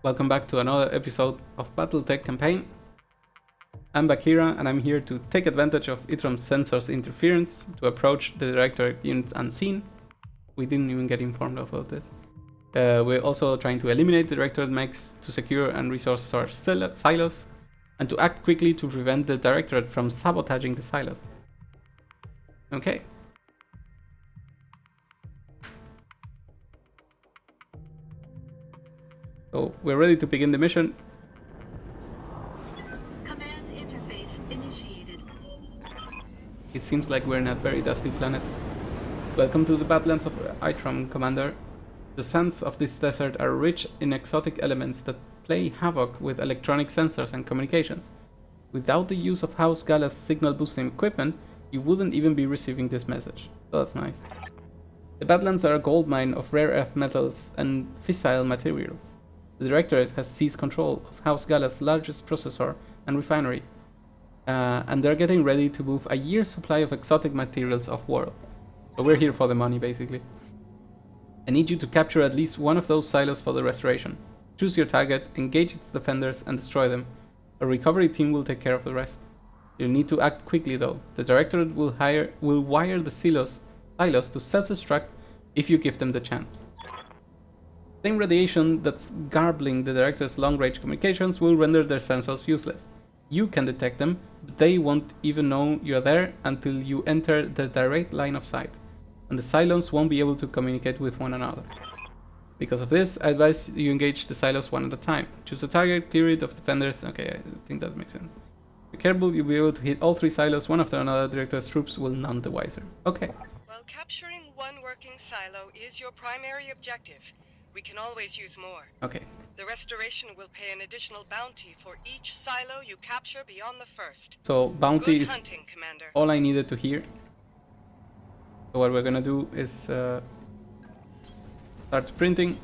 Welcome back to another episode of Battletech campaign. I'm Bakira and I'm here to take advantage of Itram's sensors interference to approach the directorate units unseen. We didn't even get informed about this. We're also trying to eliminate the directorate mechs to secure and resource storage silos and to act quickly to prevent the directorate from sabotaging the silos. Okay. So we're ready to begin the mission. Command interface initiated. It seems like we're in a very dusty planet. Welcome to the Badlands of Itram, Commander. The sands of this desert are rich in exotic elements that play havoc with electronic sensors and communications. Without the use of House Gala's signal boosting equipment, you wouldn't even be receiving this message. So that's nice. The Badlands are a goldmine of rare earth metals and fissile materials. The Directorate has seized control of House Gala's largest processor and refinery, and they're getting ready to move a year's supply of exotic materials off-world. So we're here for the money, basically. I need you to capture at least one of those silos for the restoration. Choose your target, engage its defenders, and destroy them. A recovery team will take care of the rest. You'll need to act quickly, though. The Directorate will wire the silos to self-destruct if you give them the chance. Same radiation that's garbling the Director's long-range communications will render their sensors useless. You can detect them, but they won't even know you're there until you enter their direct line of sight, and the silos won't be able to communicate with one another. Because of this, I advise you engage the silos one at a time. Choose a target, clear it of defenders. Okay, I think that makes sense. Be careful, you'll be able to hit all three silos one after another. The Director's troops will none the wiser. Okay. While capturing one working silo is your primary objective, we can always use more. Okay. The restoration will pay an additional bounty for each silo you capture beyond the first. So bounty is hunting, Commander. All I needed to hear. So what we're gonna do is start sprinting.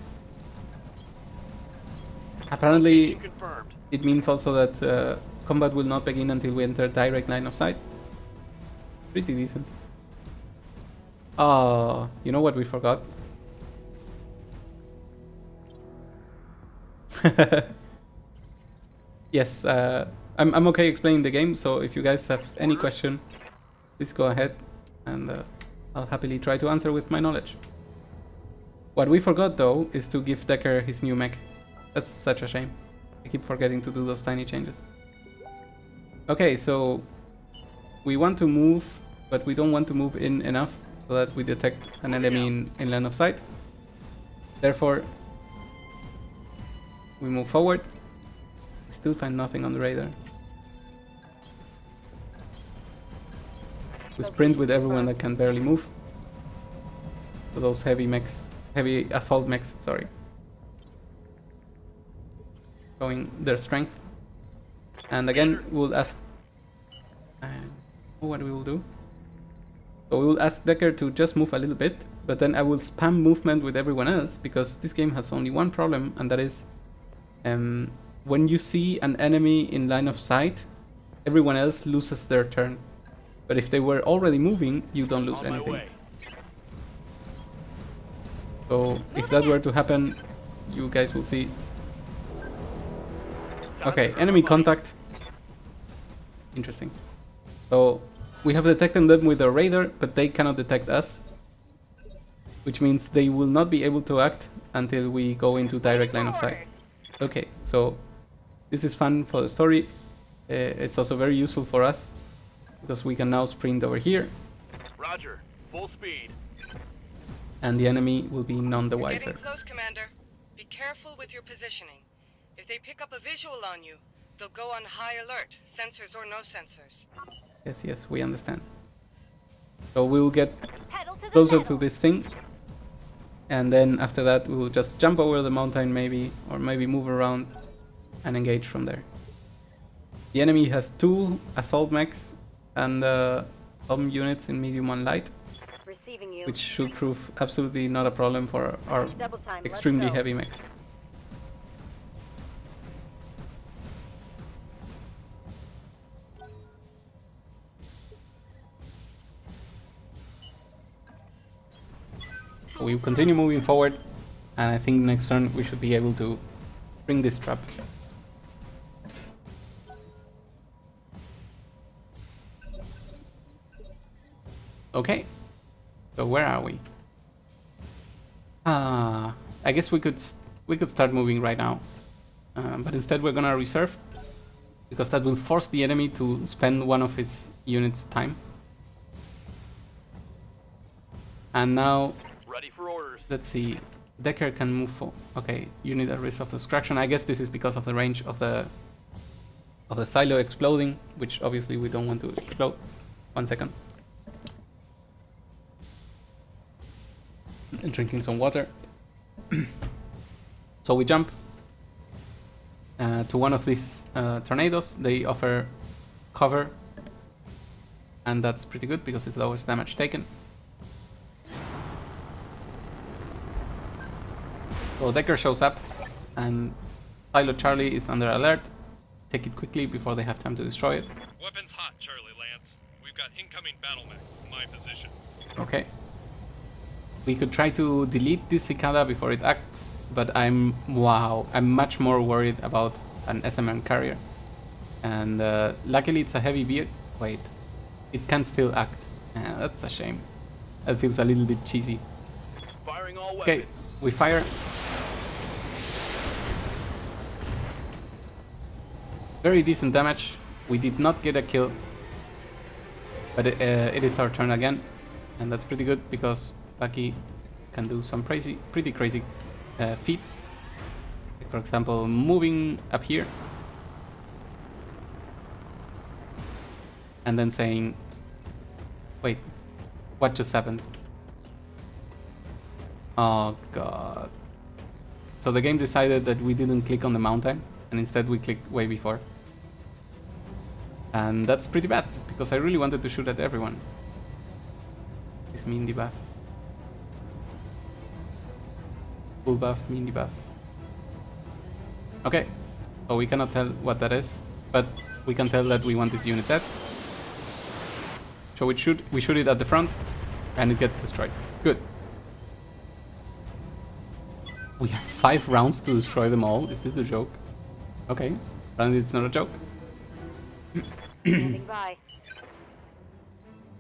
Apparently it means also that combat will not begin until we enter direct line of sight. Pretty decent. You know what we forgot? Yes, I'm okay explaining the game, so if you guys have any question, please go ahead and I'll happily try to answer with my knowledge. What we forgot though is to give Decker his new mech. That's such a shame. I keep forgetting to do those tiny changes. Okay, so we want to move, but we don't want to move in enough so that we detect an enemy in line of sight. Therefore, we move forward. We still find nothing on the radar. We sprint with everyone that can barely move. So those heavy assault mechs, sorry. Showing their strength. And again, we'll ask... what we will do? So we will ask Decker to just move a little bit, but then I will spam movement with everyone else, because this game has only one problem, and that is when you see an enemy in line of sight, everyone else loses their turn. But if they were already moving, you don't lose anything. So if that were to happen, you guys will see. Okay, enemy contact. Interesting. So we have detected them with a radar, but they cannot detect us, which means they will not be able to act until we go into direct line of sight. Okay, so this is fun for the story. It's also very useful for us because we can now sprint over here. Roger, full speed. And the enemy will be none the You're wiser. getting close, Commander. Be careful with your positioning. If they pick up a visual on you, they'll go on high alert, sensors or no sensors. Yes, we understand. So we will get closer to this thing. And then after that we will just jump over the mountain maybe, or maybe move around and engage from there. The enemy has 2 assault mechs and some units in medium and light, which should prove absolutely not a problem for our extremely heavy mechs. We will continue moving forward, and I think next turn we should be able to Bring this trap. Okay. So where are we? I guess we could start moving right now. But instead we're gonna reserve, because that will force the enemy to spend one of its units' time. And now, Ready for orders. let's see. Decker can move okay, unit at risk of destruction. I guess this is because of the range of the silo exploding, which obviously we don't want to explode. 1 second. And drinking some water. So we jump to one of these tornadoes. They offer cover, and that's pretty good because it lowers damage taken. So Decker shows up, and Pilot Charlie is under alert. Take it quickly before they have time to destroy it. Weapons hot, Charlie Lance. We've got incoming battle mechs in my position. Okay. We could try to delete this cicada before it acts, but I'm much more worried about an SMM carrier. And luckily it's a heavy vehicle. Wait, it can still act. That's a shame. That feels a little bit cheesy. Firing all weapons. Okay, we fire. Very decent damage. We did not get a kill, but it is our turn again, and that's pretty good because Bucky can do some pretty crazy feats. Like for example, moving up here and then saying, "Wait, what just happened?" Oh god. So the game decided that we didn't click on the mountain, and instead we clicked way before. And that's pretty bad, because I really wanted to shoot at everyone. This mean debuff. Full buff, mean debuff. Okay, so we cannot tell what that is, but we can tell that we want this unit dead. So we shoot it at the front, and it gets destroyed. Good. We have 5 rounds to destroy them all. Is this a joke? Okay, apparently it's not a joke. Standing by.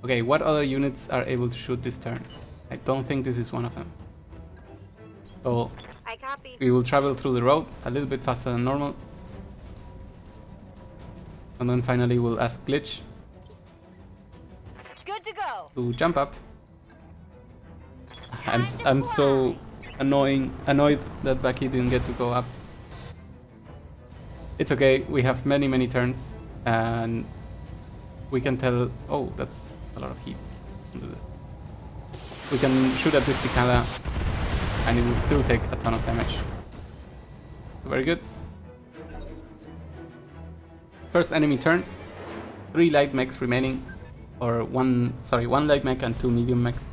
Okay, what other units are able to shoot this turn? I don't think this is one of them. So I copy. we will travel through the road a little bit faster than normal. And then finally we'll ask Glitch Good to go. to jump up. I'm so annoyed that Bucky didn't get to go up. It's okay, we have many turns, and we can tell. Oh, that's a lot of heat. We can shoot at this cicada, and it will still take a ton of damage. Very good. First enemy turn. 3 light mechs remaining, or one light mech and 2 medium mechs.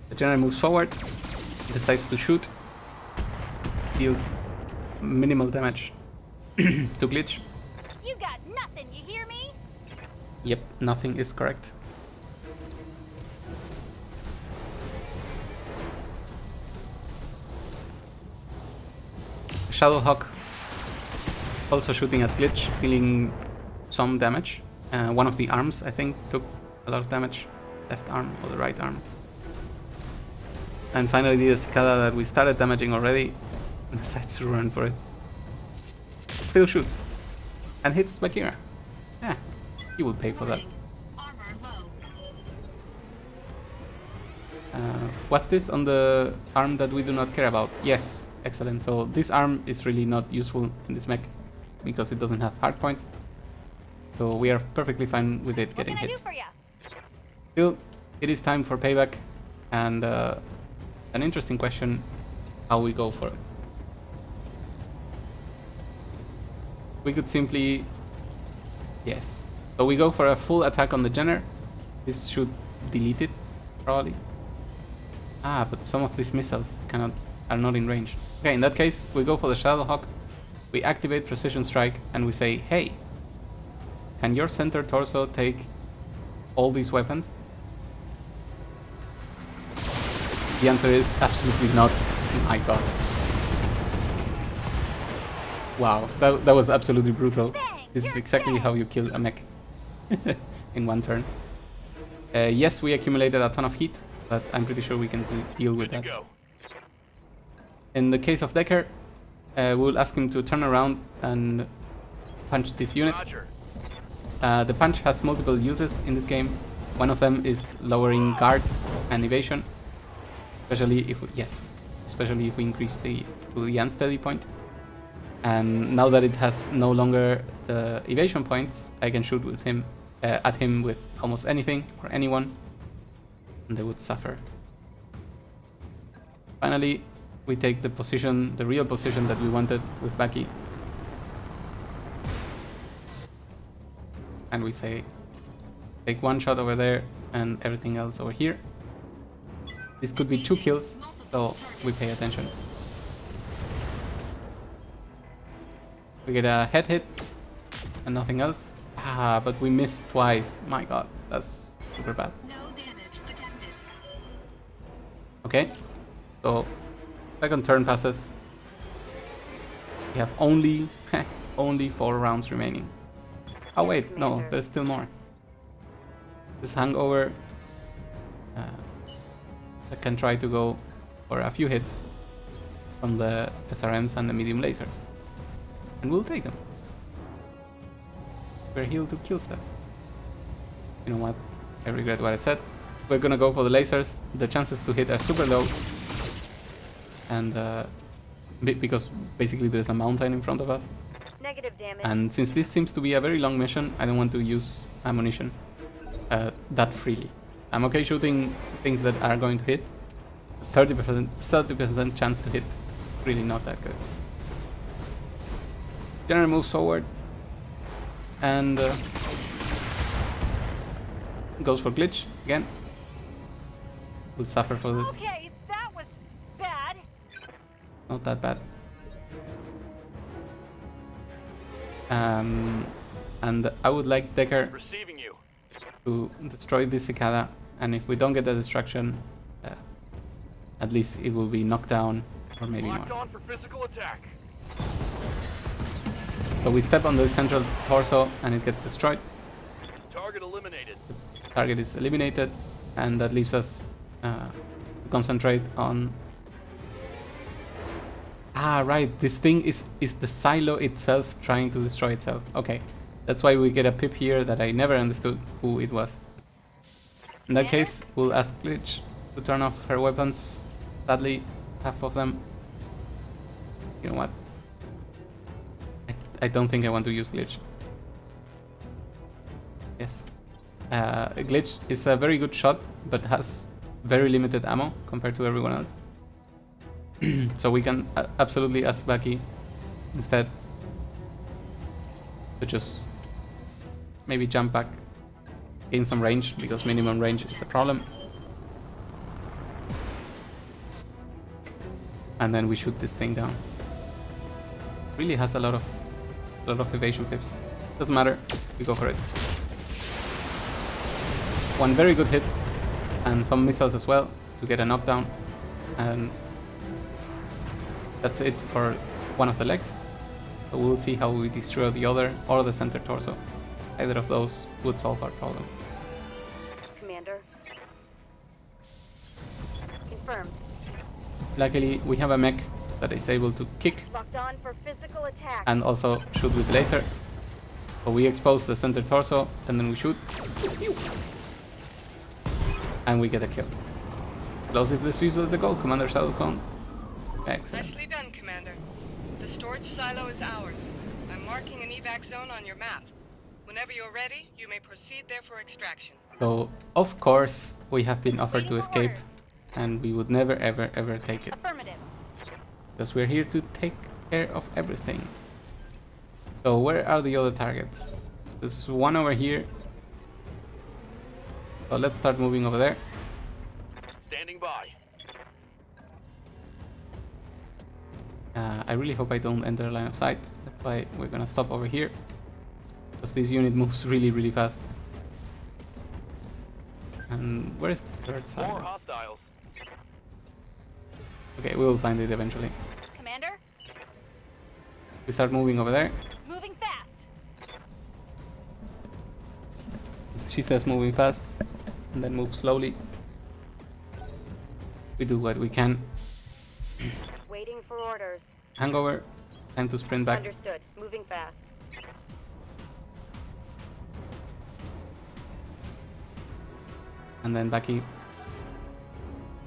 The general moves forward, decides to shoot, deals minimal damage to Glitch. You got nothing, you hear me? Yep, nothing is correct. Shadowhawk also shooting at Glitch, dealing some damage. One of the arms, I think, took a lot of damage. Left arm or the right arm. And finally the cicada that we started damaging already decides to run for it. Still shoots. And hits Bakira. Yeah, he will pay for that. Armor low. Was this on the arm that we do not care about? Yes, excellent. So this arm is really not useful in this mech because it doesn't have hard points. So we are perfectly fine with it getting hit. What can I do for ya? Still, it is time for payback, and an interesting question, how we go for it. We could simply... Yes. So we go for a full attack on the Jenner. This should delete it, probably. Ah, but some of these missiles are not in range. Okay, in that case, we go for the Shadowhawk. We activate Precision Strike, and we say, hey, can your center torso take all these weapons? The answer is absolutely not. My god. Wow, that was absolutely brutal. This is exactly how you kill a mech in one turn. Yes, we accumulated a ton of heat, but I'm pretty sure we can deal with Good to that. go. In the case of Decker, we'll ask him to turn around and punch this unit. Roger. The punch has multiple uses in this game. One of them is lowering guard and evasion, especially if we increase to the unsteady point. And now that it has no longer the evasion points, I can shoot with him at him with almost anything or anyone, and they would suffer. Finally, we take the position, the real position that we wanted with Baki, and we say, take one shot over there and everything else over here. This could be 2 kills, so we pay attention. We get a head hit and nothing else. Ah, but we missed twice. My god, that's super bad. No damage detected. Okay, so second turn passes. We have only 4 rounds remaining. Oh wait, no, there's still more. This hangover, I can try to go for a few hits from the SRMs and the medium lasers, and we'll take them. We're here to kill stuff. You know what? I regret what I said. We're gonna go for the lasers. The chances to hit are super low, and because basically there's a mountain in front of us. Negative damage. And since this seems to be a very long mission, I don't want to use ammunition that freely. I'm okay shooting things that are going to hit. 30% chance to hit, really not that good. General moves forward and goes for glitch again. We'll suffer for this. Okay, that was bad. Not that bad. And I would like Decker Receiving you. to destroy this cicada, and if we don't get the destruction, at least it will be knocked down or maybe Locked more. on for physical attack. So we step on the central torso and it gets destroyed. Target eliminated. The target is eliminated, and that leaves us to concentrate on... Ah, right, this thing is the silo itself trying to destroy itself. Okay, that's why we get a pip here that I never understood who it was. In that case, we'll ask Glitch to turn off her weapons. Sadly, half of them. You know what? I don't think I want to use Glitch. Yes. Glitch is a very good shot, but has very limited ammo compared to everyone else. So we can absolutely ask Baki instead to just maybe jump back, gain some range, because minimum range is a problem. And then we shoot this thing down. Really has a lot of evasion pips. Doesn't matter, we go for it. One very good hit and some missiles as well to get a knockdown, and that's it for one of the legs. So we'll see how we destroy the other or the center torso. Either of those would solve our problem. Commander. Confirmed. Luckily we have a mech that is able to kick Locked on for physical attack. and also shoot with laser. So we expose the center torso and then we shoot. And we get a kill. Explosive defusal is the goal, Commander Shadow Zone. Excellent. Nicely done, Commander. The storage silo is ours. I'm marking an evac zone on your map. Whenever you're ready, you may proceed there for extraction. So, of course, we have been offered to escape, and we would never ever take it. Affirmative. Because we're here to take care of everything. So, where are the other targets? There's one over here. So let's start moving over there. Standing by. I really hope I don't enter line of sight. That's why we're gonna stop over here, because this unit moves really fast. And where's the third More side? hostiles. Okay, we will find it eventually. Commander? We start moving over there. Moving fast. She says moving fast, and then move slowly. We do what we can. Waiting for orders. Hangover. Time to sprint back. Understood. Moving fast. And then Becky.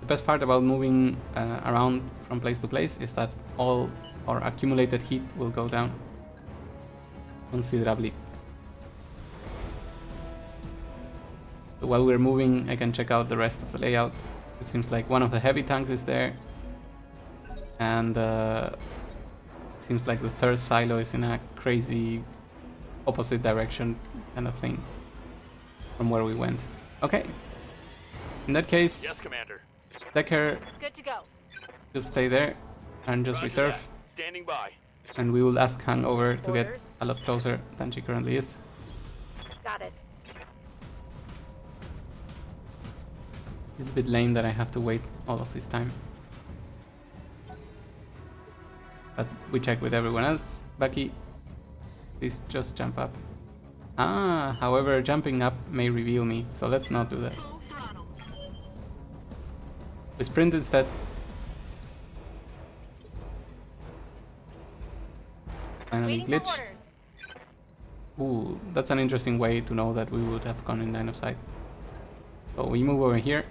The best part about moving around from place to place is that all our accumulated heat will go down considerably. So while we're moving, I can check out the rest of the layout. It seems like one of the heavy tanks is there, and it seems like the third silo is in a crazy opposite direction kind of thing from where we went. Okay. In that case, Yes, Commander. Decker, Good to go. just stay there and just Roger reserve, that. Standing by. and we will ask Hangover to get Orders. a lot closer than she currently is. Got it. It's a bit lame that I have to wait all of this time. But we check with everyone else. Becky, please just jump up. Ah, however, jumping up may reveal me, so let's not do that. Full throttle. We sprint instead. Finally Waiting for glitch. orders. Ooh, that's an interesting way to know that we would have gone in line of sight. So we move over here.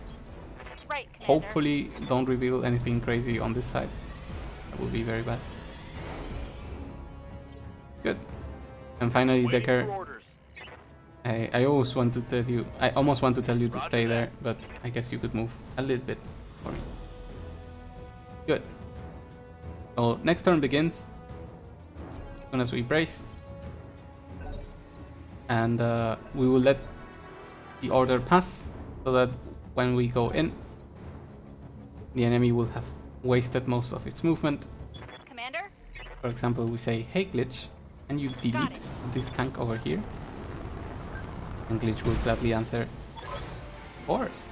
Right, Commander. Hopefully don't reveal anything crazy on this side. That would be very bad. Good. And finally, Waiting Decker, for orders. I always want to tell you, I almost want to tell you to Roger stay that. there, but I guess you could move a little bit for me. Good. So next turn begins as soon as we brace, and we will let the order pass so that when we go in, the enemy will have wasted most of its movement. Commander? For example, we say, hey Glitch, can you delete it. this tank over here? And Glitch will gladly answer, of course.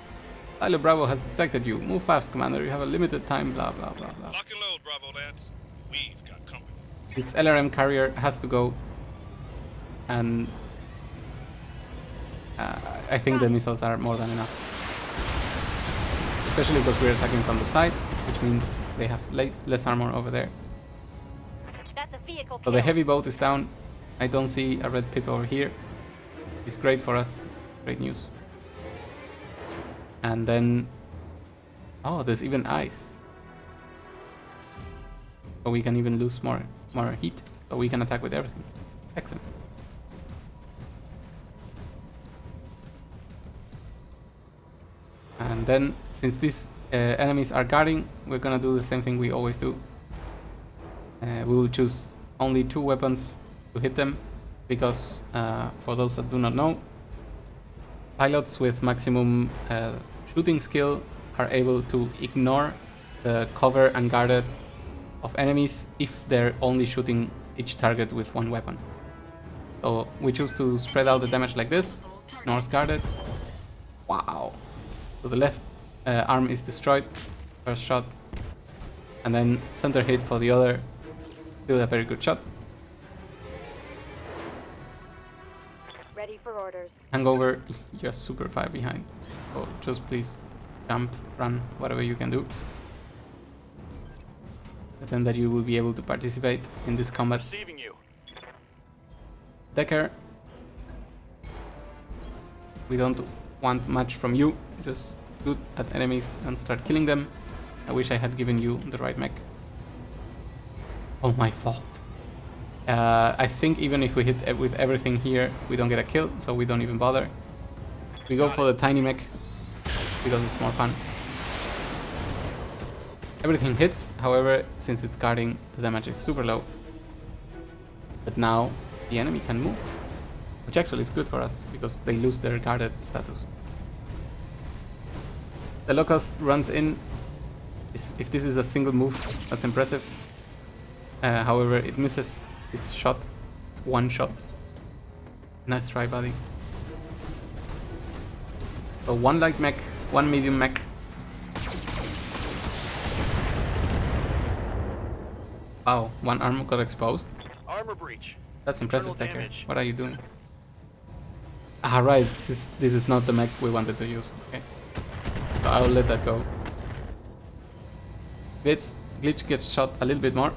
Silo Bravo has detected you. Move fast, Commander. You have a limited time, blah blah blah blah. Lock and load, Bravo lads. We've got company. This LRM carrier has to go, and I think the missiles are more than enough. Especially because we're attacking from the side, which means they have less armor over there. That's a vehicle So kill. the heavy boat is down. I don't see a red pip over here. It's great for us. Great news. And then... oh, there's even ice. So we can even lose more heat. So we can attack with everything. Excellent. And then, since these enemies are guarding, we're gonna do the same thing we always do. We will choose only 2 weapons to hit them, because for those that do not know, pilots with maximum shooting skill are able to ignore the cover and guarded of enemies if they're only shooting each target with 1 weapon. So we choose to spread out the damage like this. Ignores guarded. Wow. So the left arm is destroyed, first shot, and then center hit for the other, still a very good shot. Ready for orders. Hangover, you're super far behind, so just please jump, run, whatever you can do. But then that you will be able to participate in this combat. Receiving you. Decker, we don't want much from you, just shoot at enemies and start killing them. I wish I had given you the right mech. Oh, my fault. I think even if we hit with everything here, we don't get a kill, so we don't even bother. We go for the tiny mech because it's more fun. Everything hits, however, since it's guarding, the damage is super low. But now the enemy can move, which actually is good for us because they lose their guarded status. The Locust runs in. If this is a single move, that's impressive. However, it misses its shot. It's 1 shot. Nice try, buddy. So 1 light mech, 1 medium mech. Wow, one arm got exposed. Armor breach. That's impressive, Internal Decker. damage. What are you doing? Ah, right. This is not the mech we wanted to use. Okay, so I'll let that go. Glitch gets shot a little bit more,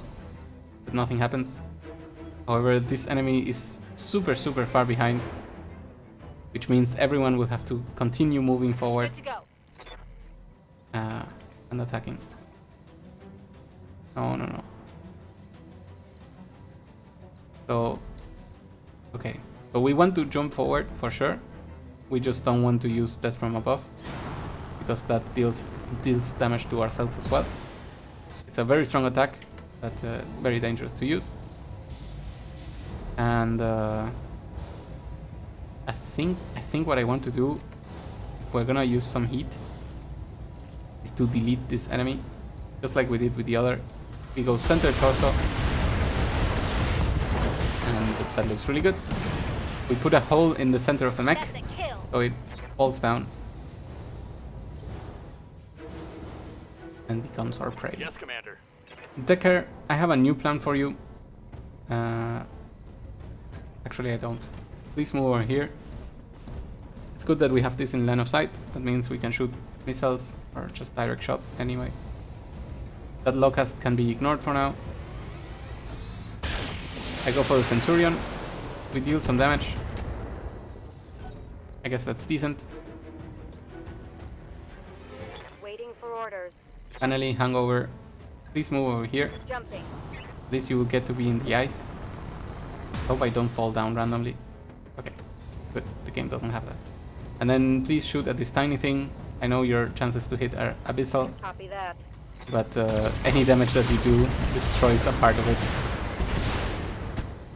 but nothing happens. However, this enemy is super far behind, which means everyone will have to continue moving forward Good to go. and attacking. No. So, okay. So we want to jump forward for sure. We just don't want to use Death from Above, because that deals damage to ourselves as well. It's a very strong attack, but very dangerous to use. And I think what I want to do, if we're gonna use some heat, is to delete this enemy, just like we did with the other. We go center torso, and that looks really good. We put a hole in the center of the mech, That's a kill. so it falls down and becomes our prey. Yes, Commander. Decker, I have a new plan for you. Actually, I don't. Please move over here. It's good that we have this in line of sight. That means we can shoot missiles or just direct shots anyway. That locust can be ignored for now. I go for the Centurion. We deal some damage. I guess that's decent. Waiting for orders. Finally, Hangover. Please move over here. Jumping. At least you will get to be in the ice. Hope I don't fall down randomly. Okay, good. The game doesn't have that. And then please shoot at this tiny thing. I know your chances to hit are abyssal, Copy that. but any damage that you do destroys a part of it.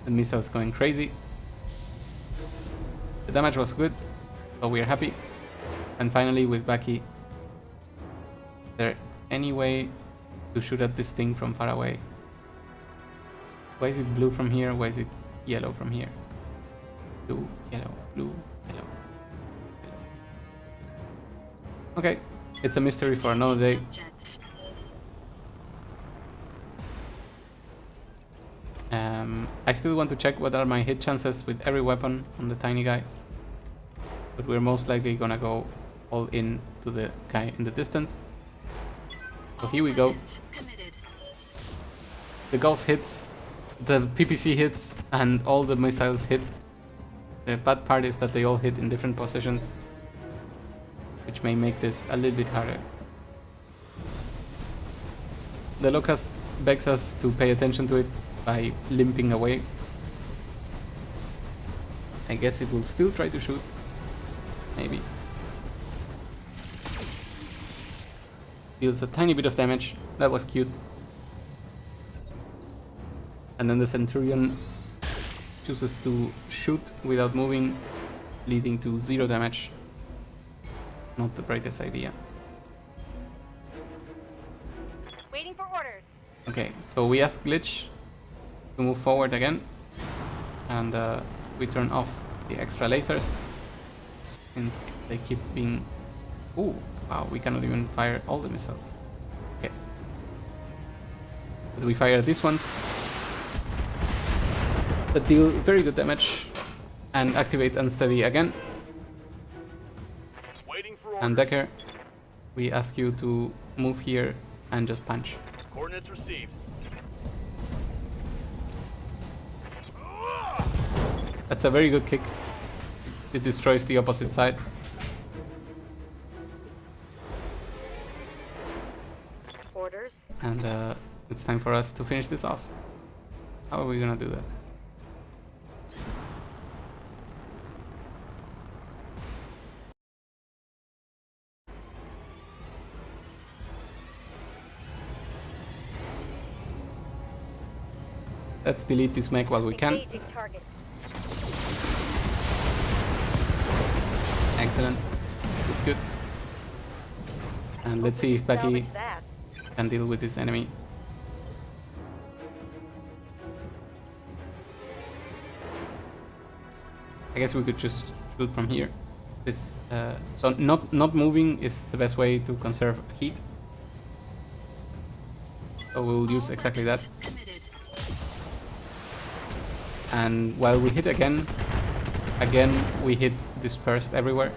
The missile's going crazy. The damage was good, so we're happy. And finally, with Baki, is there any way to shoot at this thing from far away? Why is it blue from here? Why is it yellow from here? Blue, yellow, blue, yellow, yellow. Okay, it's a mystery for another day. I still want to check what are my hit chances with every weapon on the tiny guy, but we're most likely gonna go all in to the guy in the distance. So here we go. The Gauss hits, the PPC hits, and all the missiles hit. The bad part is that they all hit in different positions, which may make this a little bit harder. The Locust begs us to pay attention to it by limping away. I guess it will still try to shoot. Maybe. Deals a tiny bit of damage. That was cute. And then the Centurion chooses to shoot without moving, leading to 0 damage. Not the brightest idea. Waiting for orders. Okay, so we ask Glitch to move forward again, and we turn off the extra lasers since they keep being... Ooh, wow, we cannot even fire all the missiles. Okay. But we fire these ones that deal very good damage and activate Unsteady again. Waiting for And orders. Decker, we ask you to move here and just punch. Coordinates received. That's a very good kick. It destroys the opposite side. Orders. And it's time for us to finish this off. How are we gonna do that? Let's delete this mech while we can. Engaging target. Excellent. It's good. And let's see if Becky Salvage that. can deal with this enemy. I guess we could just shoot from here. This so not moving is the best way to conserve heat. So we'll use exactly that. Committed. And while we hit again we hit dispersed everywhere.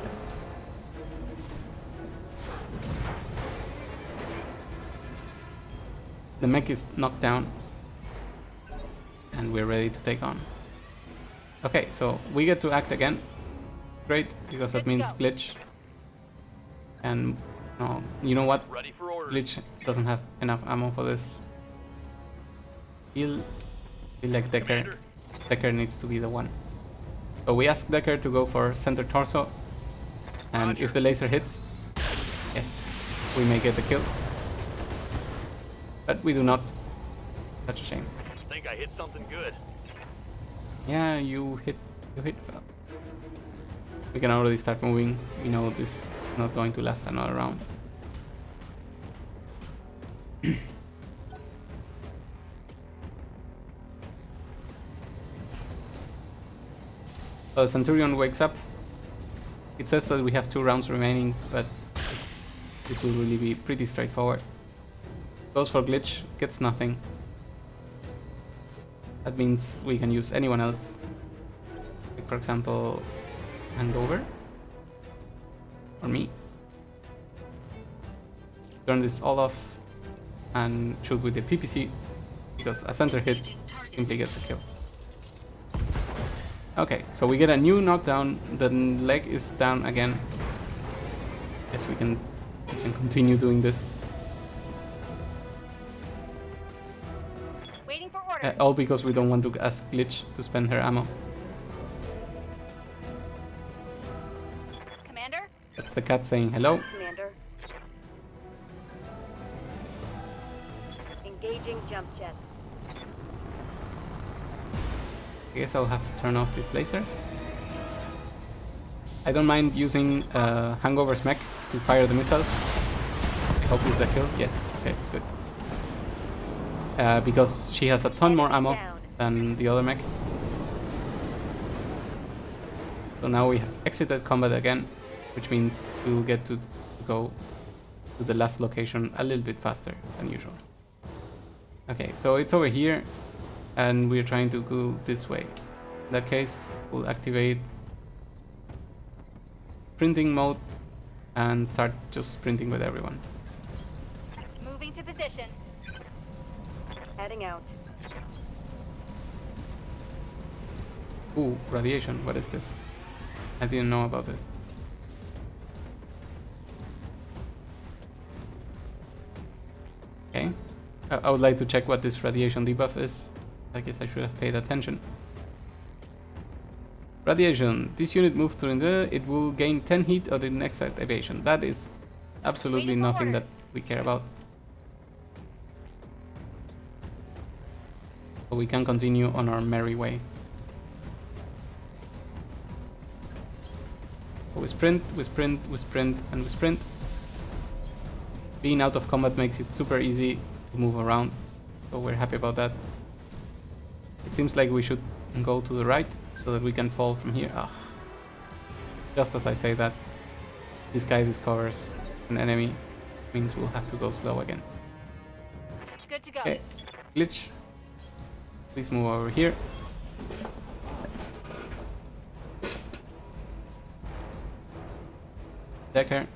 The mech is knocked down and we're ready to take on. Okay, so we get to act again. Great, because that means glitch. And no, you know what? Ready for orders. Glitch doesn't have enough ammo for this. Feel like Decker. Decker needs to be the one. So we ask Decker to go for center torso, and if the laser hits, yes, we may get the kill. But we do not. Such a shame. I think I hit something good. Yeah, you hit well. We can already start moving. We know this is not going to last another round. So Centurion wakes up. It says that we have 2 rounds remaining, but this will really be pretty straightforward. Goes for glitch, gets nothing. That means we can use anyone else. Like for example, Hangover. Or me. Turn this all off and shoot with the PPC, because a center hit simply gets a kill. Okay, so we get a new knockdown. The leg is down again. Yes, we can continue doing this. Waiting for orders. All because we don't want to ask Glitch to spend her ammo. Commander? That's the cat saying hello. Commander. Engaging jump jet. I guess I'll have to turn off these lasers. I don't mind using Hangover's mech to fire the missiles. I hope this is a kill. Yes, okay, good. Because she has a ton more ammo than the other mech. So now we have exited combat again, which means we will get to go to the last location a little bit faster than usual. Okay, so it's over here, and we're trying to go this way. In that case, we'll activate sprinting mode and start just sprinting with everyone. Moving to position. Heading out. Ooh, radiation, what is this? I didn't know about this. Okay, I would like to check what this radiation debuff is. I guess I should have paid attention. Radiation. This unit moves during it will gain 10 heat on the next activation. That is absolutely nothing that we care about. So we can continue on our merry way. So we sprint, we sprint, we sprint, and we sprint. Being out of combat makes it super easy to move around, so we're happy about that. It seems like we should go to the right so that we can fall from here. Ah. Just as I say that, this guy discovers an enemy, means we'll have to go slow again. Good to go. Okay, Glitch, please move over here. Decker,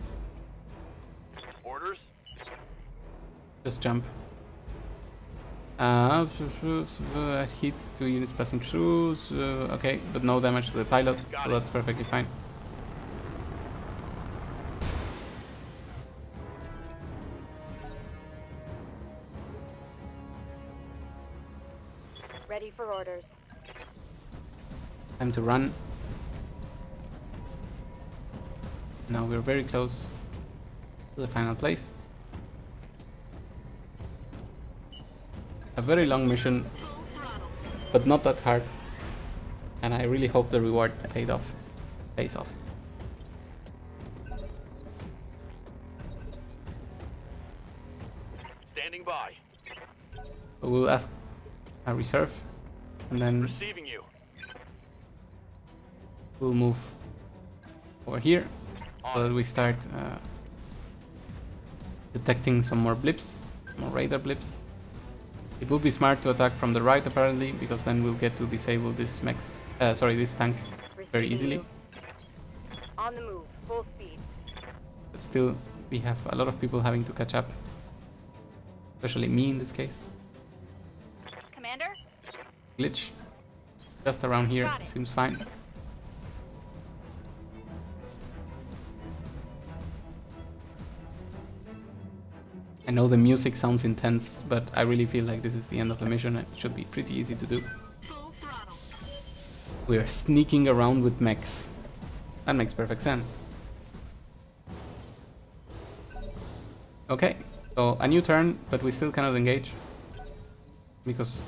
Orders. just jump. Hits 2 units passing through, okay, but no damage to the pilot, so that's perfectly fine. Ready for orders. Time to run. Now we're very close to the final place. A very long mission, but not that hard, and I really hope the reward pays off. Standing by. So we'll ask a reserve, and then Receiving you. we'll move over here so that we start detecting some more blips, more radar blips. It would be smart to attack from the right apparently, because then we'll get to disable this this tank very Receiving easily. you. On the move, full speed. But still, we have a lot of people having to catch up. Especially me in this case. Commander? Glitch. Just around here, Got it. seems fine. I know the music sounds intense, but I really feel like this is the end of the mission. It should be pretty easy to do. Full throttle. We're sneaking around with mechs. That makes perfect sense. Okay, so a new turn, but we still cannot engage. Because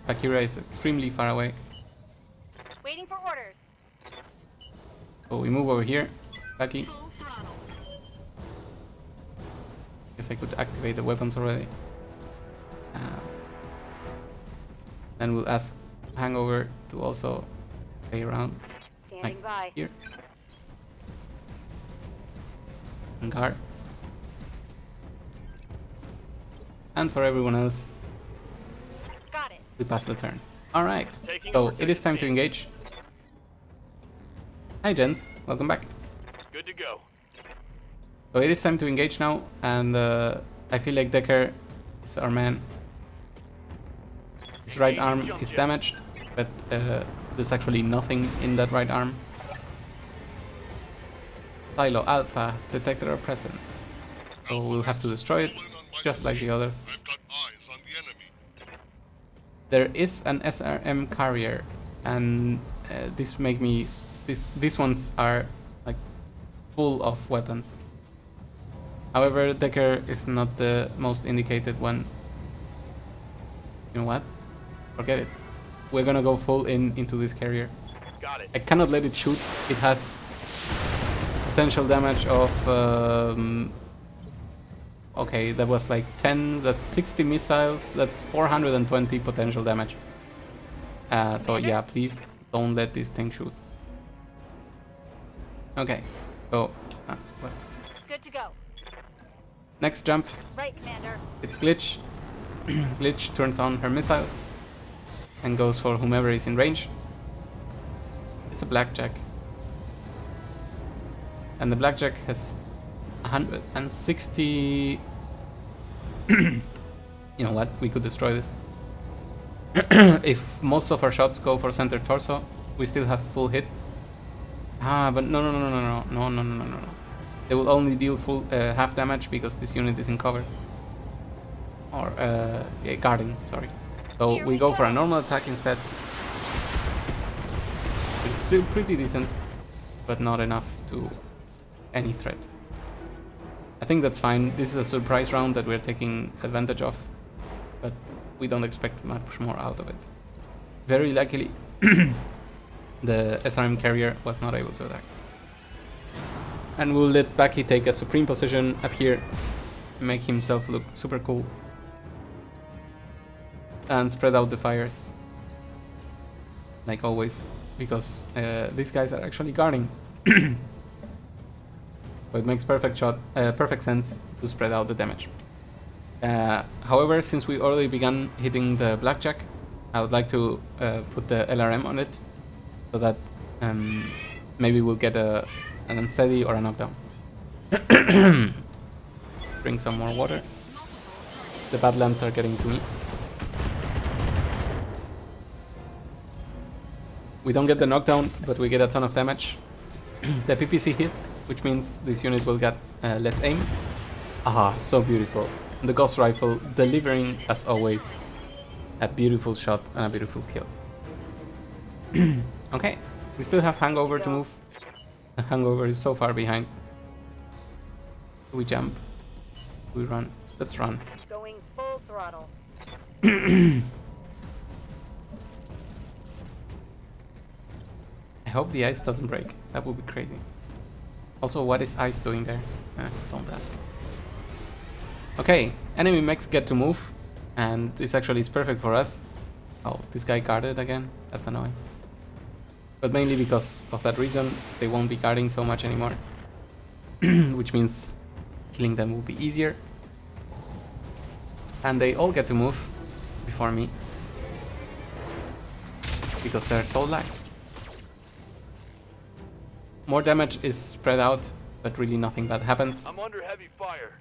Bakira is extremely far away. Waiting for orders. So we move over here. Baki. Full throttle. Guess I could activate the weapons already. Then we'll ask Hangover to also play around. Standing Like by. here. Hangar. And for everyone else, Got it. we pass the turn. Alright, Taking so over it is time to 16. engage. Hi gents, welcome back. Good to go. So it is time to engage now, and I feel like Decker is our man. His right arm is damaged, but there's actually nothing in that right arm. Silo Alpha has detected our presence, so we'll have to destroy it, just like the others. I've got eyes on the enemy. There is an SRM carrier, and these ones are like full of weapons. However, Decker is not the most indicated one. You know what? Forget it. We're gonna go full into this carrier. Got it. I cannot let it shoot. It has potential damage of okay, that was like 10, that's 60 missiles, that's 420 potential damage. So yeah, please don't let this thing shoot. Okay, so what? Good to go. Next jump, Right, Commander. it's Glitch. Glitch turns on her missiles and goes for whomever is in range. It's a Blackjack. And the Blackjack has 160... You know what, we could destroy this. If most of our shots go for center torso, we still have full hit. But no. They will only deal full half damage because this unit is in cover. Or, yeah, guarding, sorry. So Here we we go for a go. normal attack instead. It's still pretty decent, but not enough to any threat. I think that's fine. This is a surprise round that we're taking advantage of, but we don't expect much more out of it. Very luckily, the SRM carrier was not able to attack. And we'll let Baki take a supreme position up here, make himself look super cool, and spread out the fires, like always, because these guys are actually guarding. So it makes perfect sense to spread out the damage. However, since we already began hitting the Blackjack, I would like to put the LRM on it, so that maybe we'll get an unsteady or a knockdown. Bring some more water. The Badlands are getting to me. We don't get the knockdown, but we get a ton of damage. The PPC hits, which means this unit will get less aim. Ah, so beautiful. The Ghost Rifle delivering, as always, a beautiful shot and a beautiful kill. Okay, we still have Hangover to move. The Hangover is so far behind. We jump. We run. Let's run. Going full throttle. I hope the ice doesn't break. That would be crazy. Also, what is ice doing there? Don't ask. Okay, enemy mechs get to move, and this actually is perfect for us. Oh, this guy guarded again? That's annoying. But mainly because of that reason, they won't be guarding so much anymore. Which means killing them will be easier. And they all get to move. before me. Because they're so light. More damage is spread out, but really nothing bad happens. I'm under heavy fire.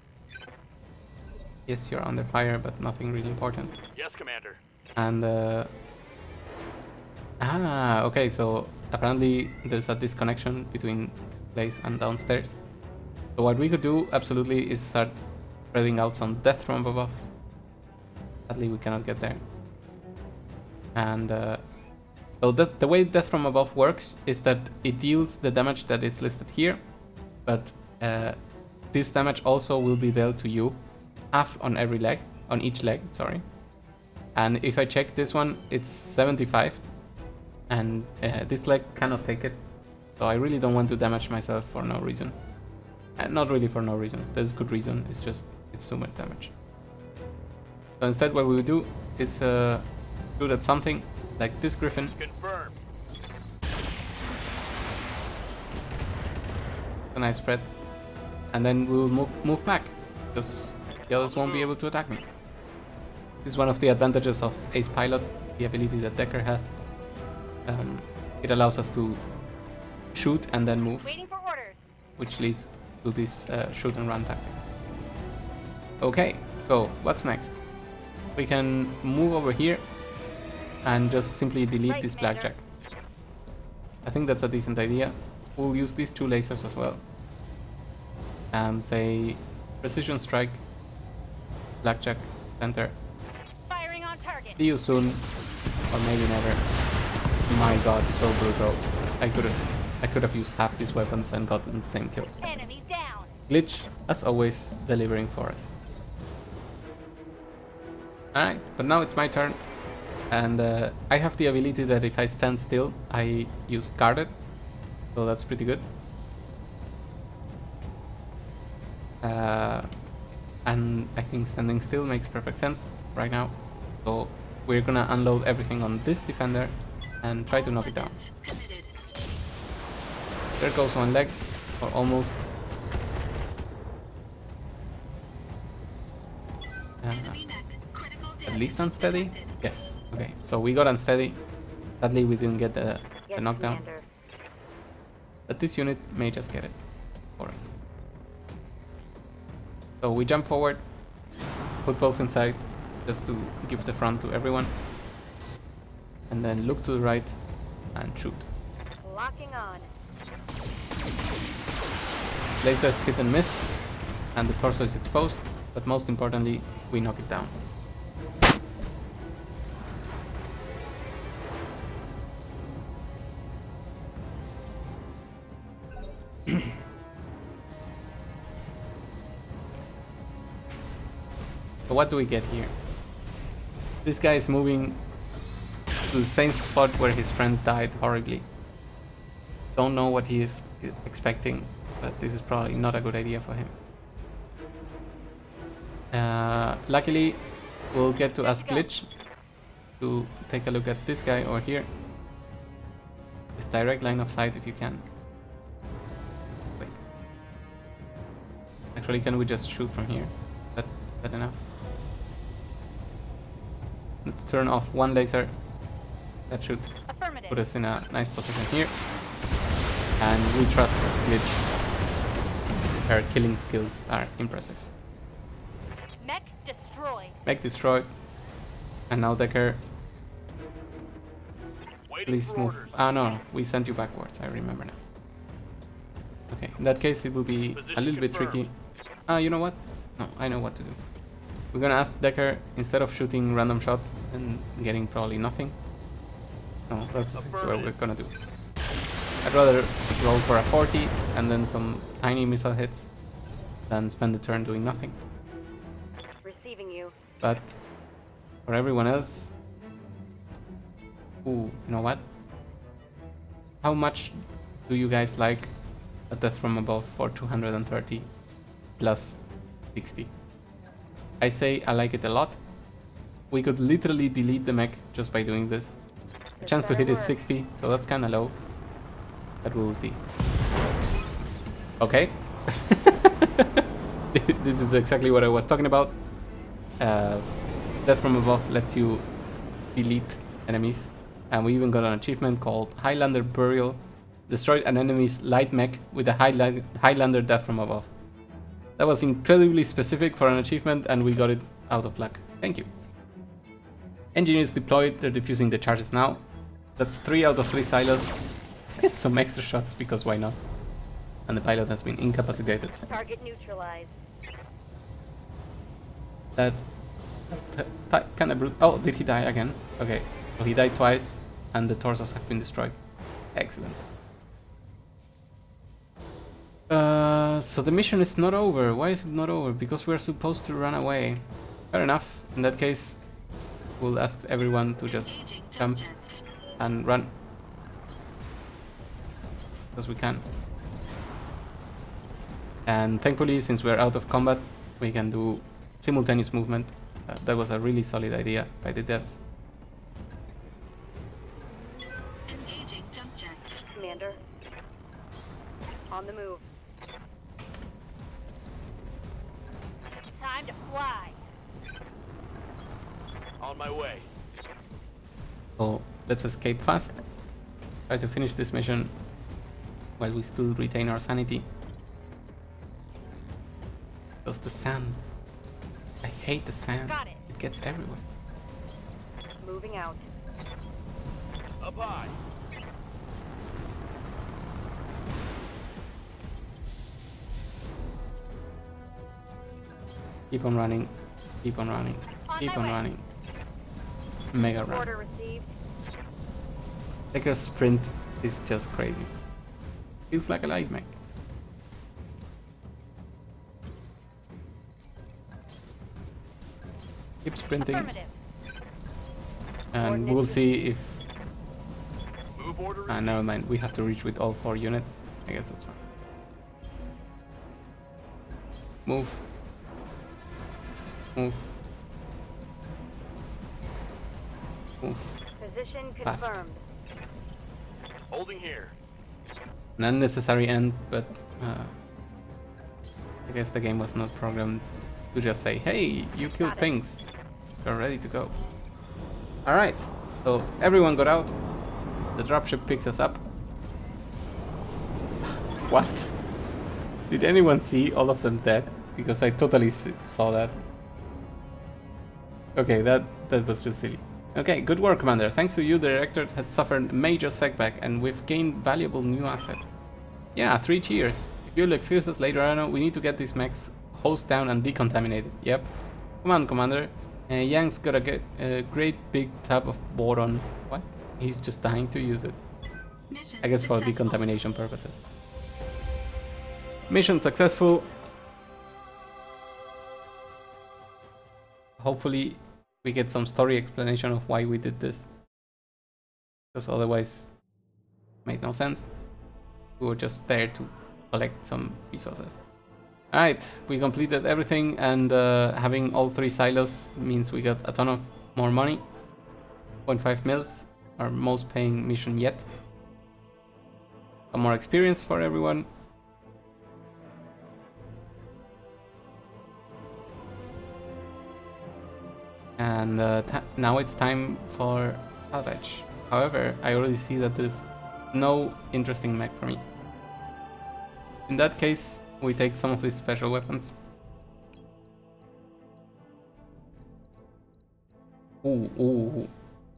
Yes, you're under fire, but nothing really important. Yes, Commander. And okay, so apparently there's a disconnection between this place and downstairs. So what we could do absolutely is start spreading out some death from above. Sadly we cannot get there. And so the way death from above works is that it deals the damage that is listed here, but this damage also will be dealt to you, half on every leg, on each leg, sorry. And if I check this one, it's 75, and this leg cannot take it, so I really don't want to damage myself for no reason. And not really for no reason, there's good reason, it's just, it's too much damage. So instead what we will do is shoot at something like this griffin. Confirmed. A nice spread. And then we will move back, because the others won't be able to attack me. This is one of the advantages of Ace Pilot, the ability that Decker has. It allows us to shoot and then move, Waiting for orders. which leads to this shoot and run tactics. Okay, so what's next? We can move over here and just simply delete Right, this Commander. blackjack. I think that's a decent idea. We'll use these two lasers as well. And say precision strike, blackjack, center. Firing on target. See you soon, or maybe never. My god, so brutal. I could have used half these weapons and gotten the same kill. Enemy down. Glitch, as always, delivering for us. Alright, but now it's my turn. And I have the ability that if I stand still, I use guarded. So that's pretty good. And I think standing still makes perfect sense right now. So we're gonna unload everything on this defender and try to knock it down. Committed. There goes one leg, or almost. Enemy mech. Critical At damage least unsteady? detected. Yes, okay. So we got unsteady. Sadly we didn't get the Yes, knockdown. Commander. But this unit may just get it for us. So we jump forward, put both inside, just to give the front to everyone. And then look to the right and shoot. Locking on. Lasers hit and miss, and the torso is exposed, but most importantly, we knock it down. So what do we get here? This guy is moving to the same spot where his friend died horribly. Don't know what he is expecting, but this is probably not a good idea for him. Luckily, we'll get to ask Glitch to take a look at this guy over here. With direct line of sight if you can. Wait. Actually, can we just shoot from here? Is that enough? Let's turn off one laser. That should Affirmative. put us in a nice position here. And we trust Glitch. Her killing skills are impressive. Mech destroyed. Mech destroyed. And now Decker, Waiting please for move. orders. Ah no, we sent you backwards, I remember now. Okay, in that case it will be a Position little bit confirmed. tricky. Ah, you know what? No, I know what to do. We're gonna ask Decker, instead of shooting random shots and getting probably nothing. No, that's exactly what we're gonna do. I'd rather roll for a 40 and then some tiny missile hits than spend the turn doing nothing. Receiving you. But for everyone else, ooh, you know what? How much do you guys like a death from above for 230 plus 60? I say I like it a lot. We could literally delete the mech just by doing this. The chance to hit is 60, so that's kind of low. But we'll see. Okay. This is exactly what I was talking about. Death from above lets you delete enemies, and we even got an achievement called Highlander Burial. Destroyed an enemy's light mech with a Highlander death from above. That was incredibly specific for an achievement, and we got it out of luck. Thank you. Engineers deployed, they're defusing the charges now. That's 3 out of 3 silos. Get some extra shots, because why not? And the pilot has been incapacitated. Target neutralized. That's kind of brutal. Oh, did he die again? Okay, so he died twice, and the torsos have been destroyed. Excellent. So the mission is not over. Why is it not over? Because we're supposed to run away. Fair enough. In that case, we'll ask everyone to just jump and run. Because we can. And thankfully, since we're out of combat, we can do simultaneous movement. That was a really solid idea by the devs. Engaging jump jets. Commander. On the move. Time to fly. On my way. So let's escape fast. Try to finish this mission while we still retain our sanity. Because the sand. I hate the sand. Got it. It gets everywhere. Moving out. Up high. Keep on running. Keep on running. Keep on running. Mega run. Order received. Decker sprint is just crazy. Feels like a light mech. Keep sprinting, Affirmative. and we'll see if. Move order. Never mind. We have to reach with all 4 units. I guess that's fine. Move. Move. Move. Position Fast. confirmed. Holding here. An unnecessary end, but I guess the game was not programmed to just say, hey, you killed things. You're ready to go. Alright, so everyone got out. The dropship picks us up. What? Did anyone see all of them dead? Because I totally saw that. Okay, that was just silly. Okay, good work, Commander. Thanks to you, the reactor has suffered a major setback and we've gained valuable new asset. Yeah, 3 cheers. If you'll excuse us later on, we need to get these mechs hosed down and decontaminated. Yep. Come on, Commander. Yang's got a great big tub of boron. What? He's just dying to use it. Mission I guess for successful. decontamination purposes. Mission successful. Hopefully we get some story explanation of why we did this. Because otherwise it made no sense. We were just there to collect some resources. Alright, we completed everything, and having all 3 silos means we got a ton of more money. 0.5 mils, our most paying mission yet. Some more experience for everyone. And now it's time for salvage. However, I already see that there's no interesting mech for me. In that case, we take some of these special weapons. Ooh,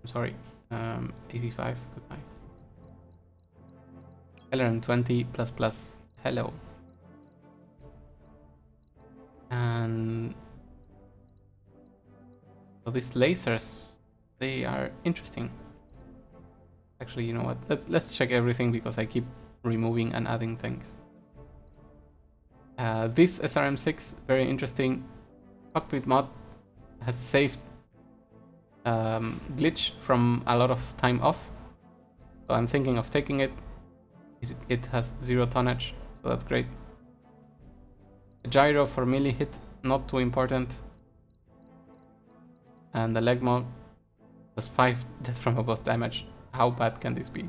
I'm sorry. 85, goodbye. LRM20++, hello. And so these lasers, they are interesting. Actually, you know what? Let's check everything because I keep removing and adding things. This SRM6, very interesting. Cockpit mod has saved glitch from a lot of time off. So I'm thinking of taking it. It has 0 tonnage, so that's great. A gyro for melee hit, not too important. And the leg mod does 5 death from above damage. How bad can this be?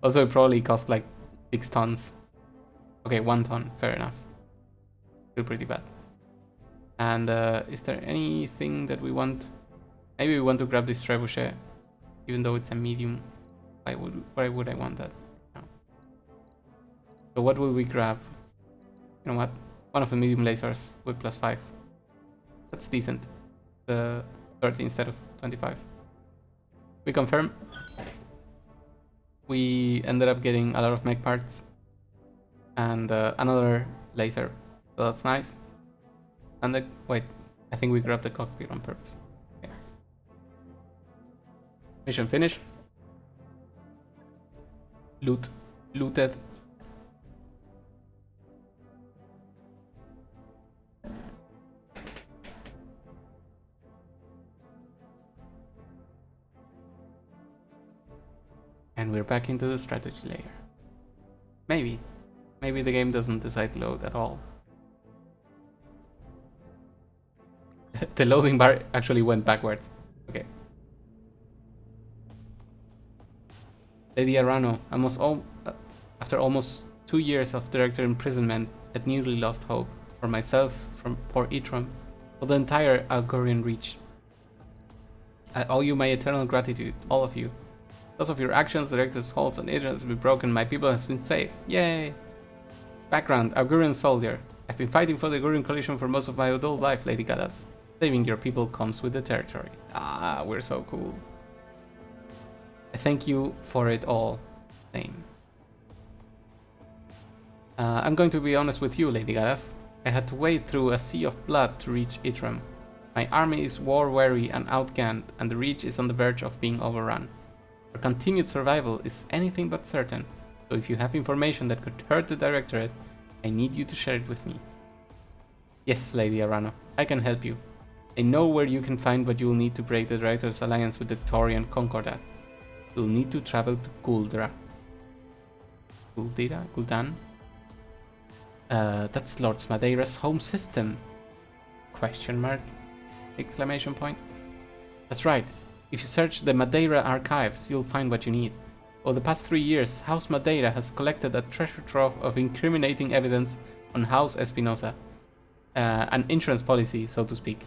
Also, it probably cost like 6 tons. Okay, 1 ton, fair enough. Still pretty bad. And is there anything that we want? Maybe we want to grab this trebuchet, even though it's a medium. Why would I want that? No. So what will we grab? You know what? One of the medium lasers with +5. That's decent. The 30 instead of 25. We confirm. We ended up getting a lot of mech parts and another laser, so that's nice. And wait, I think we grabbed the cockpit on purpose. Yeah. Mission finished. Looted. And we're back into the strategy layer. Maybe the game doesn't decide to load at all. The loading bar actually went backwards. Okay. Lady Arano, after almost 2 years of director imprisonment, had nearly lost hope. For myself, for Itram, for the entire Algorian Reach. I owe you my eternal gratitude, all of you. Because of your actions, the director's holds on agents have been broken, my people has been safe. Yay! Background, Algorian soldier. I've been fighting for the Algorian coalition for most of my adult life, Lady Galas. Saving your people comes with the territory. Ah, we're so cool. I thank you for it all. Same. I'm going to be honest with you, Lady Galas. I had to wade through a sea of blood to reach Itram. My army is war-weary and outgunned, and the Reach is on the verge of being overrun. Our continued survival is anything but certain, so if you have information that could hurt the Directorate, I need you to share it with me. Yes, Lady Arano, I can help you. I know where you can find what you will need to break the Director's alliance with the Taurian Concordat. You'll need to travel to Guldra. Guldan? That's Lord Madeira's home system. Question mark? Exclamation point. That's right. If you search the Madeira archives, you'll find what you need. Over the past 3 years, House Madeira has collected a treasure trove of incriminating evidence on House Espinosa. An insurance policy, so to speak.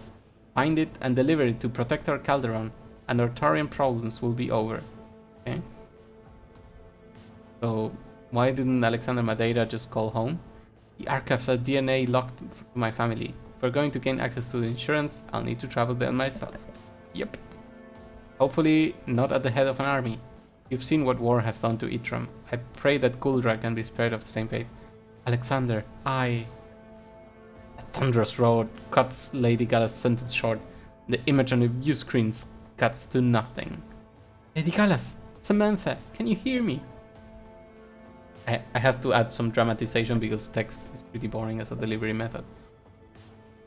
Find it and deliver it to Protector Calderon, and our Taurian problems will be over. Okay? So, why didn't Alexander Madeira just call home? The archives are DNA locked to my family. If we're going to gain access to the insurance, I'll need to travel there myself. Yep. Hopefully not at the head of an army. You've seen what war has done to Itram. I pray that Guldra can be spared of the same fate. Alexander, A thunderous roar cuts Lady Galas' sentence short. The image on the view screen cuts to nothing. Lady Galas, Samantha, can you hear me? I have to add some dramatization because text is pretty boring as a delivery method.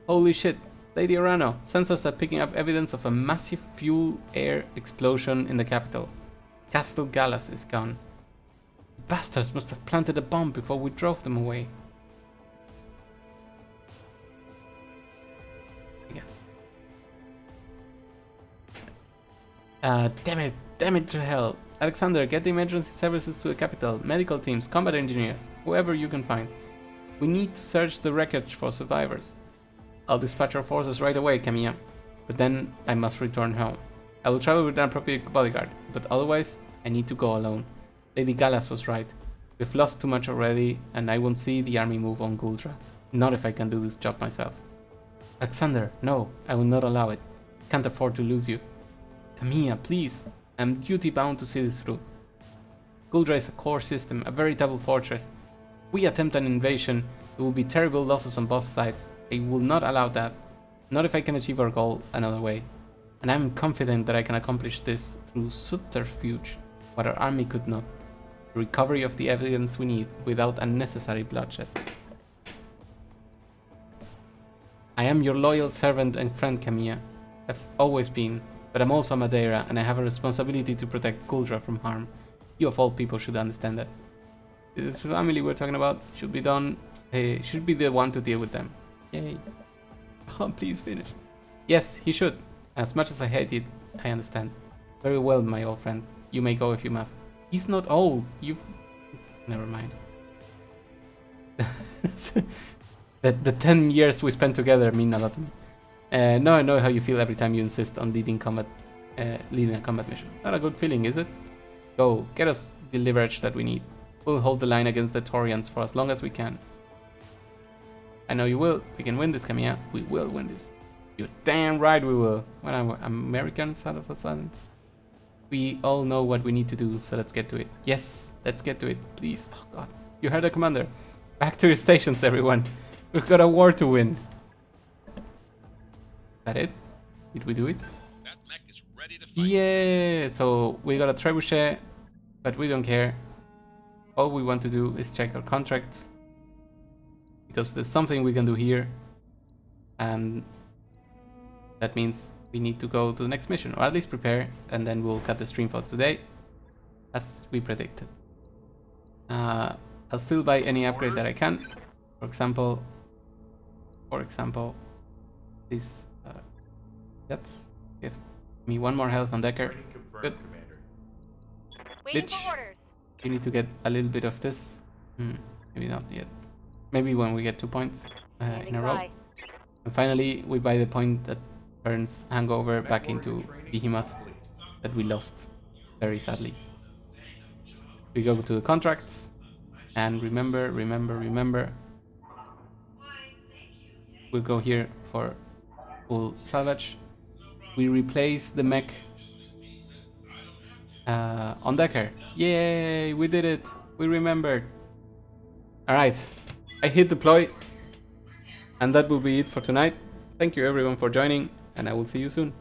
Holy shit, Lady Arano, sensors are picking up evidence of a massive fuel-air explosion in the capital. Castle Galas is gone. The bastards must have planted a bomb before we drove them away. I guess. Damn it to hell. Alexander, get the emergency services to the capital, medical teams, combat engineers, whoever you can find. We need to search the wreckage for survivors. I'll dispatch our forces right away, Camilla. But then I must return home. I will travel with an appropriate bodyguard, but otherwise I need to go alone. Lady Galas was right. We've lost too much already, and I won't see the army move on Guldra. Not if I can do this job myself. Alexander, no, I will not allow it. Can't afford to lose you. Camilla, please. I'm duty-bound to see this through. Guldra is a core system, a veritable fortress. If we attempt an invasion, there will be terrible losses on both sides. I will not allow that. Not if I can achieve our goal another way. And I'm confident that I can accomplish this through subterfuge, what our army could not. The recovery of the evidence we need, without unnecessary bloodshed. I am your loyal servant and friend, Camilla. I've always been. But I'm also a Madeira, and I have a responsibility to protect Guldra from harm. You of all people should understand that. This family we're talking about should be should be the one to deal with them. Yay. Oh, please finish. Yes, he should. As much as I hate it, I understand. Very well, my old friend. You may go if you must. He's not old. Never mind. The 10 years we spent together mean a lot to me. Now I know how you feel every time you insist on leading a combat mission. Not a good feeling, is it? Go, get us the leverage that we need. We'll hold the line against the Taurians for as long as we can. I know you will. We can win this, Kamiya. We will win this. You're damn right we will. When I'm Americans all of a sudden. We all know what we need to do, so let's get to it. Yes, let's get to it, please. Oh god. You heard the commander. Back to your stations, everyone. We've got a war to win. Is that it? Did we do it? That mech is ready to fight. Yeah, so we got a trebuchet, but we don't care. All we want to do is check our contracts, because there's something we can do here, and that means we need to go to the next mission, or at least prepare, and then we'll cut the stream for today, as we predicted. I'll still buy any upgrade that I can. For example, this let's give me one more health on Decker. Training confirmed, Good. Commander. Waiting Glitch. for orders. We need to get a little bit of this. Maybe not yet. Maybe when we get 2 points in Standing a row. by. And finally, we buy the point that turns Hangover back into Training Behemoth complete. that we lost very sadly. We go to the contracts, and remember. We'll go here for full salvage. We replace the mech on Decker. Yay, we did it. We remembered. Alright, I hit deploy, and that will be it for tonight. Thank you everyone for joining, and I will see you soon.